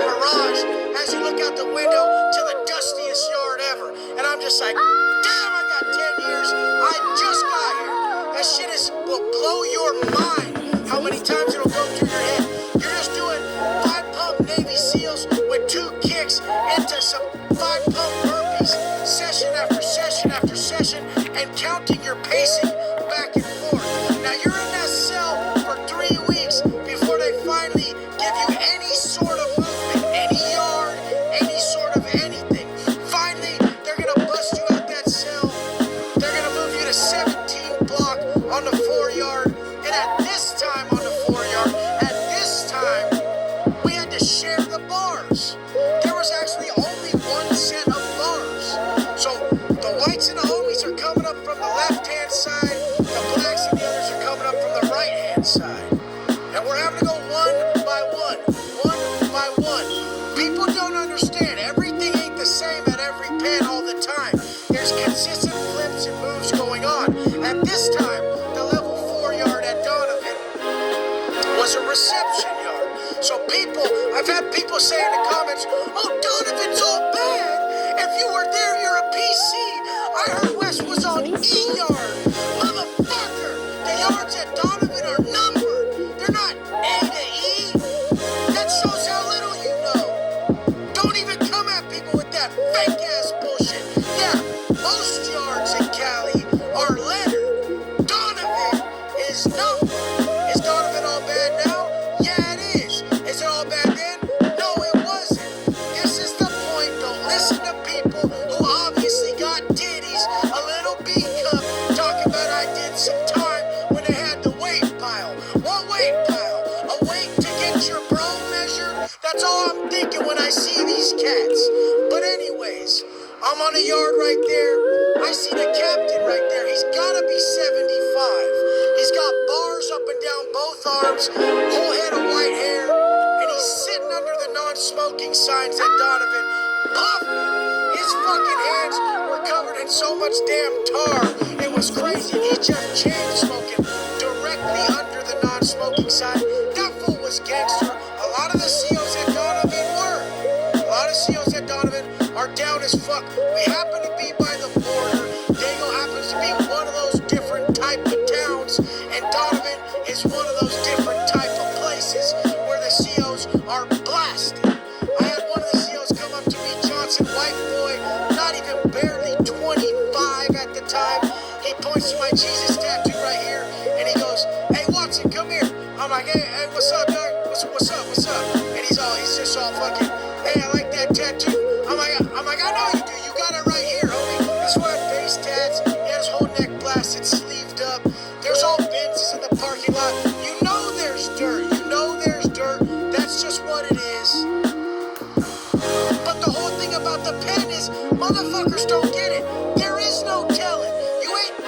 mirage as you look out the window to the dustiest yard ever. And I'm just like, damn, I got 10 years. I just got here. That shit will blow your mind how many times it'll go through your head. You're just doing 5-pump Navy SEALs with 2 kicks into some 5-pump burpees session after session after session and counting your pacing back and forth. Now you're in that cell for 3 weeks before they finally give you any sort of movement, any yard, any sort of anything. Finally, they're going to bust you out that cell. They're going to move you to 17 block on the 4-yard. And at this time on the 4-yard, at this time, we had to share the bars. There was actually only one set of bars. So the whites and the homies are coming up from the left-hand side. The blacks and the others are coming up from the right-hand side. And we're having to go one by one by one. People don't understand. Everything ain't the same at every pen all the time. There's consistent flips and moves going on. At this time, the level 4-yard at Donovan was a reception yard. So I've had people say in the comments, oh, Donovan's all bad. If you were there, you're a PC. I heard Wes was on E-yard. Motherfucker, the yards at Donovan are numbered. They're not A to E. That shows how little you know. Don't even come at people with that fake-ass bullshit. Yeah, most yards in Cali are lettered. Donovan is numbered. Is Donovan all bad now? Yeah, it is. Is it all bad then? No, it wasn't. This is the point. Don't listen to people who obviously got titties, a little B cup, talking about I did some time when they had the weight pile. What weight pile? A weight to get your bro measured? That's all I'm thinking when I see these cats. But anyways, I'm on a yard right there. I see the captain right there. He's gotta be 75. He's got bars up and down both arms, whole head of white hair, and he's sitting under the non-smoking signs at Donovan, puffing. His fucking hands were covered in so much damn tar. It was crazy. He's just chain smoking directly under the non-smoking sign. That fool was gangster. A lot of the COs at Donovan were. A lot of COs at Donovan are down as fuck. We happen to be by the border. Dago happens to be one of those different type of towns, and Donovan is one of those different type of places where the COs are blasted. I had one of the COs come up to me, Johnson, white boy, not even barely 25 at the time. He points to my Jesus tattoo right here, and he goes, hey, Watson, come here. I'm like, hey, what's up, dog? What's up? And he's just all fucking, hey, I like that tattoo. I'm like, I know you do. You got it right here, homie. That's why face tats. He has whole neck blasted, sleeved up. There's all Benzes in the parking lot. You know there's dirt. That's just what it is. But the whole thing about the pen is motherfuckers don't get it. There is no telling.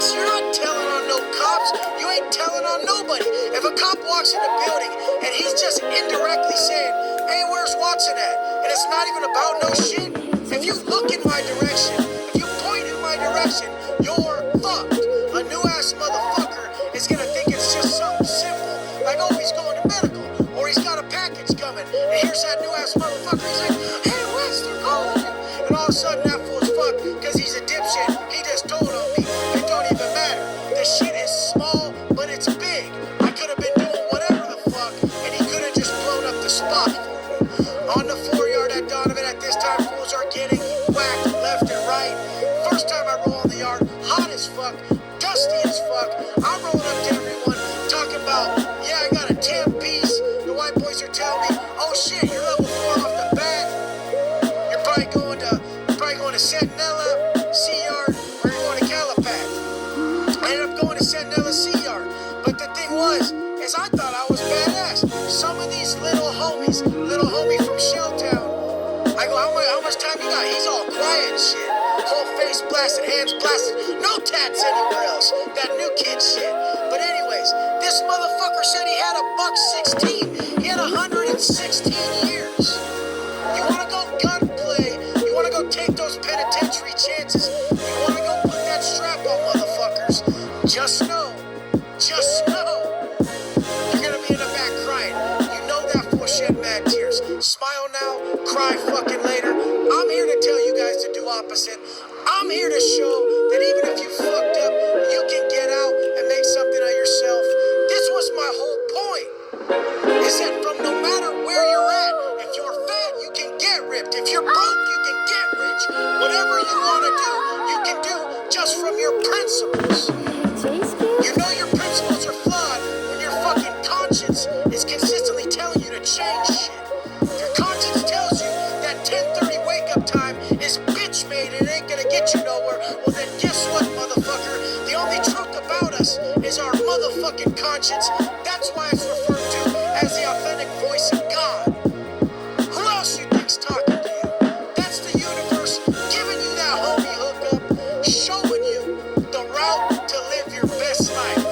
You're not telling on no cops. You ain't telling on nobody. If a cop walks in the building and he's just indirectly saying, hey, where's Watson at? And it's not even about no shit. If you look in my direction, if you point in my direction, you're fucked. A new ass motherfucker is gonna think it's just something simple, like, oh, he's going to medical, or he's got a package coming, and here's that new ass motherfucker. He's like, hey, Wes, they're calling you. And all of a sudden, that fool's fucked because he's a dipshit. He just told on me. It don't even matter. The shit is small, but it's big. I could have been doing whatever the fuck, and he could have just blown up the spot for me. On the 4-yard at Donovan at this time, fools are getting whacked left and right. First time I roll on the yard, hot as fuck, dusty as fuck. I'm rolling up to everyone, talking about, yeah, I got a 10-piece. The white boys are telling me, oh shit, you're level 4 off the bat. You're probably going to Sentinella, C-yard, or you're going to Calipat. I ended up going to Sentinella C-yard. But the thing was, is I thought I was badass. Some of these little homie from Shelltown, I go, how much time you got? He's all quiet and shit. Whole face blasted, hands blasted, no tats anywhere else. That new kid shit. But anyways, this motherfucker said he had a $116. He had 116 years. You wanna go gunplay? You wanna go take those penitentiary chances? You wanna go put that strap on motherfuckers? Just know, you're gonna be in the back crying. You know that for shed mad tears. Smile now, cry fucking later. I'm here to tell you guys to do opposite. I'm here to show that even if you fucked up, you can get out and make something of yourself. This was my whole point. Is that from no matter where you're at, if you're fat, you can get ripped. If you're broke, you can get rich. Whatever you want to do, you can do just from your principles. You know your principles are flawed when your fucking conscience is consistently telling you to change shit. Your conscience tells you that 10:30 wake up time is bitch made and it ain't gonna get you nowhere. Well then guess what, motherfucker? The only truth about us is our motherfucking conscience. That's why it's referred to as the authentic voice of God. Who else you think's talking to you? That's the universe giving you that homie hookup, showing you the route to live your best life.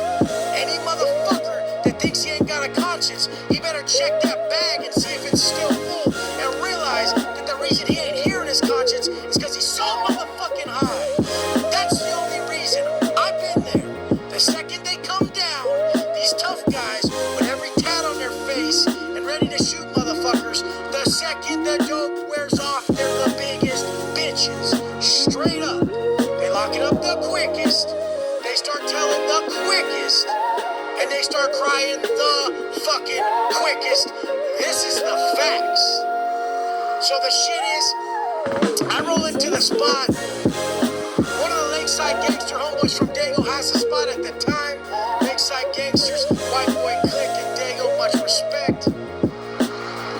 Any motherfucker that thinks he ain't got a conscience, he better check that bag and see if it's still full and realize that the reason he ain't hearing his conscience is because he's so motherfucking high. That's the only reason. I've been there. The second they come down, these tough guys with every tat on their face and ready to shoot motherfuckers, the second the dope wears off, they're the biggest bitches. Straight up. They lock it up the quickest. They start telling the quickest. And they start crying the fucking quickest. This is the facts. So the shit is, I roll into the spot. One of the Lakeside Gangster homeboys from Dago has a spot at the time. Lakeside Gangsters, White Boy Click and Dago, much respect.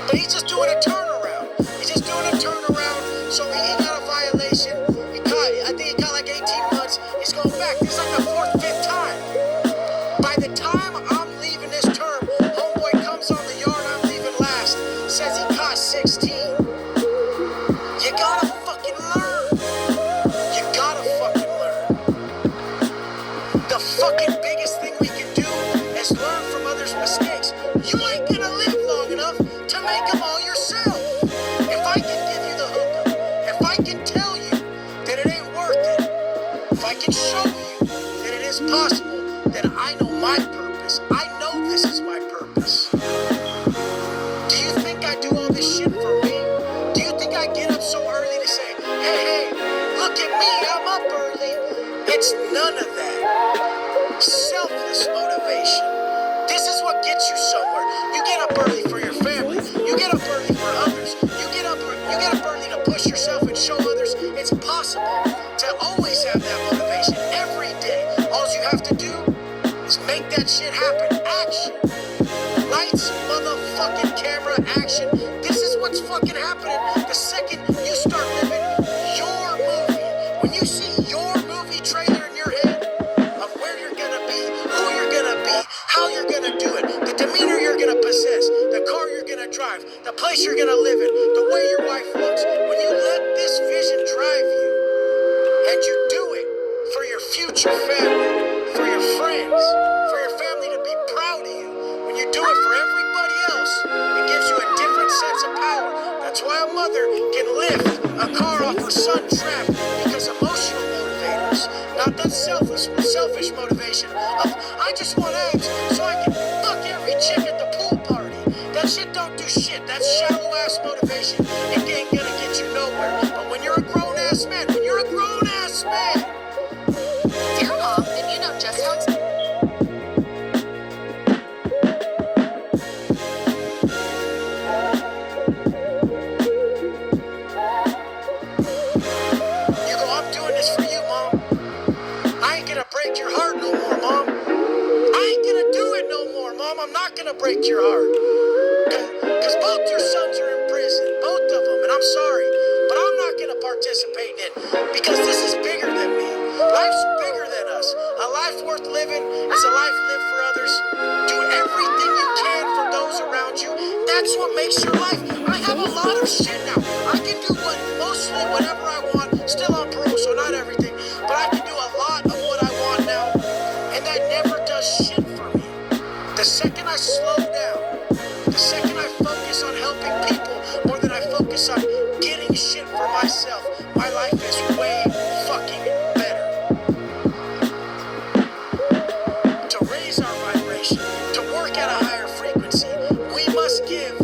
But he's just doing a turnaround. So he got a violation. I think he got like 18 months. He's going back. This is like the fourth, fifth time. By the time I'm leaving this term, homeboy comes on the yard, I'm leaving last. Says he caught 16. You gotta fucking learn. You gotta fucking learn. The fucking biggest thing we can do is learn from others' mistakes. You ain't gonna live long enough to make them all yourself. If I can give you the hookup, if I can tell you that it ain't worth it, if I can show you that it is possible, then I know my purpose. I know this is my purpose. Do you think I do all this shit for me? Do you think I get up so early to say, hey, look at me, I'm up early? It's none of that. Selfless motivation. This is what gets you somewhere. You get up early for your family. You get up early for others. You get up early to push yourself and show others it's possible to always have that motivation every day. All you have to do is make that shit happen. Action. Lights, motherfucking camera, action. This is what's fucking happening the second you start living your movie. When you see your movie trailer in your head of where you're gonna be, who you're gonna be, how you're gonna do it, the demeanor you're gonna possess, the car you're gonna drive, the place you're gonna live in, the way your wife looks, when you let this vision drive you and you do it for your future family, for your friends, for your family to be proud of you, when you do it for everybody else, it gives you a different sense of power. That's why a mother can lift a car off her son's trap, because emotional motivators, not that selfish motivation of I just want abs so I can fuck every chick at the pool party. That shit don't do shit. That's shallow ass motivation. It ain't gonna get you nowhere. But when you're a grown ass man, Dear Mom, then you know just how it's... you go, I'm doing this for you, Mom. I ain't gonna break your heart no more, Mom. I ain't gonna do it no more, Mom. I'm not gonna break your heart. Because both your sons are in prison. Both of them. And I'm sorry. But I'm not gonna participate in it. Because this is bigger than me. Life's bigger than us. A life worth living is a life lived for others. Do everything you can for those around you. That's what makes your life. I have a lot of shit now. I can do mostly whatever I want. Still on parole, so not everything. But I can do a lot of what I want now. And that never does shit for me. The second I slow down, the second I focus on helping people more than I focus on getting shit for myself, my life is way fucking better. To raise our vibration, to work at a higher frequency, we must give,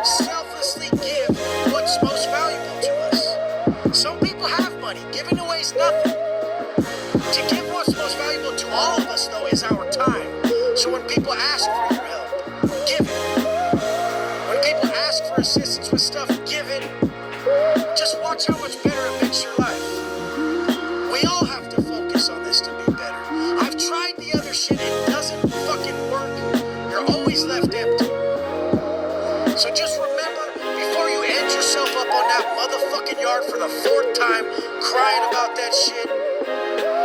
selflessly give Just watch how much better it makes your life. We all have to focus on this to be better. I've tried the other shit, it doesn't fucking work. You're always left empty. So just remember, before you end yourself up on that motherfucking yard for the 4th time, crying about that shit,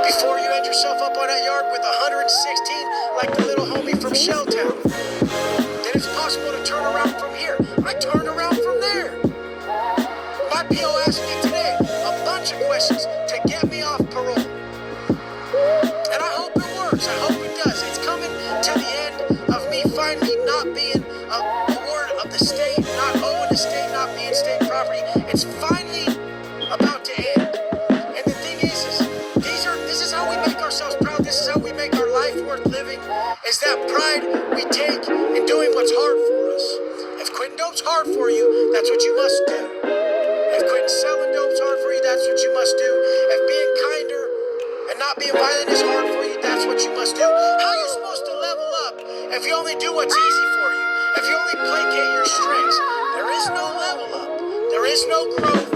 before you end yourself up on that yard with 116 like the little homie from Shelltown, then it's possible to turn around from here. I turned around from there. My PO asked me today a bunch of questions to get me off parole. And I hope it works. I hope it does. It's coming to the end of me finally not being a ward of the state, not owing the state, not being state property. It's finally about to end. And the thing is this is how we make ourselves proud. This is how we make our life worth living. Is that pride we take in doing what's hard for us. If quitting dope's hard for you, that's what you must do. If quitting selling dope's hard for you, that's what you must do. If being kinder and not being violent is hard for you, that's what you must do. How are you supposed to level up if you only do what's easy for you? If you only placate your strengths? There is no level up. There is no growth.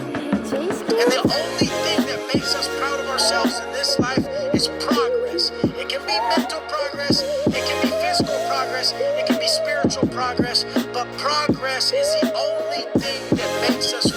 And the only thing that makes us proud of ourselves in this life is progress. It can be mental progress, it can be physical progress, it can be spiritual progress, but progress is the only thing that makes us